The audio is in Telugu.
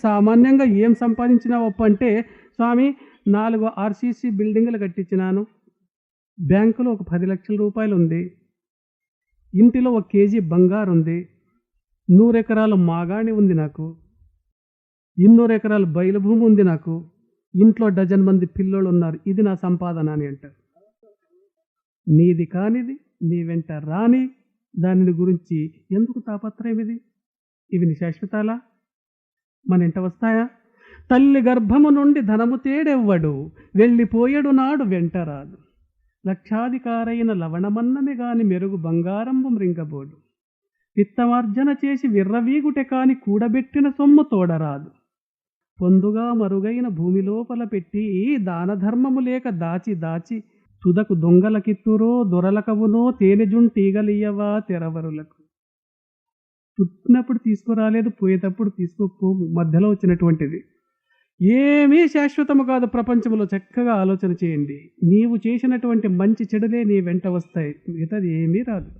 సామాన్యంగా ఏం సంపాదించినావు అప్పు అంటే, స్వామి 4 ఆర్సీసీ బిల్డింగులు కట్టించినాను, బ్యాంకులో ఒక 10 లక్షల రూపాయలు ఉంది, ఇంటిలో 1 కేజీ బంగారు ఉంది, 100 ఎకరాలు మాగాణి ఉంది నాకు, 200 ఎకరాలు బయలు భూమి ఉంది నాకు, ఇంట్లో డజన్ మంది పిల్లోళ్ళు ఉన్నారు, ఇది నా సంపాదన అని అంటారు. నీది కానిది, నీ వెంట రాని దానిని గురించి ఎందుకు తాపత్రయం? ఇవి నీ శాశ్వతాలా? మన ఇంట వస్తాయా? తల్లి గర్భము నుండి ధనము తేడెవ్వడు, వెళ్ళిపోయడు నాడు వెంట రాదు, లక్షాధికారైన లవణమన్నమే గాని మెరుగు బంగారంబు మృంగబోడు, విత్తమార్జన చేసి విర్రవీగుటె కాని కూడబెట్టిన సొమ్ము తోడరాదు, పొందుగా మరుగైన భూమి లోపల పెట్టి దాన ధర్మము లేక దాచి దాచి తుదకు దొంగలకిత్తురో దొరలకవునో తేనెజుంటీగలియ్యవా తెరవరులకు. పుట్టినప్పుడు తీసుకురాలేదు, పోయేటప్పుడు తీసుకోపో, మధ్యలో వచ్చినటువంటిది. ఏమీ శాశ్వతము కాదు ప్రపంచంలో. చక్కగా ఆలోచన చేయండి. నీవు చేసినటువంటి మంచి చెడులే నీ వెంట వస్తాయి, మిగతాది ఏమీ రాదు.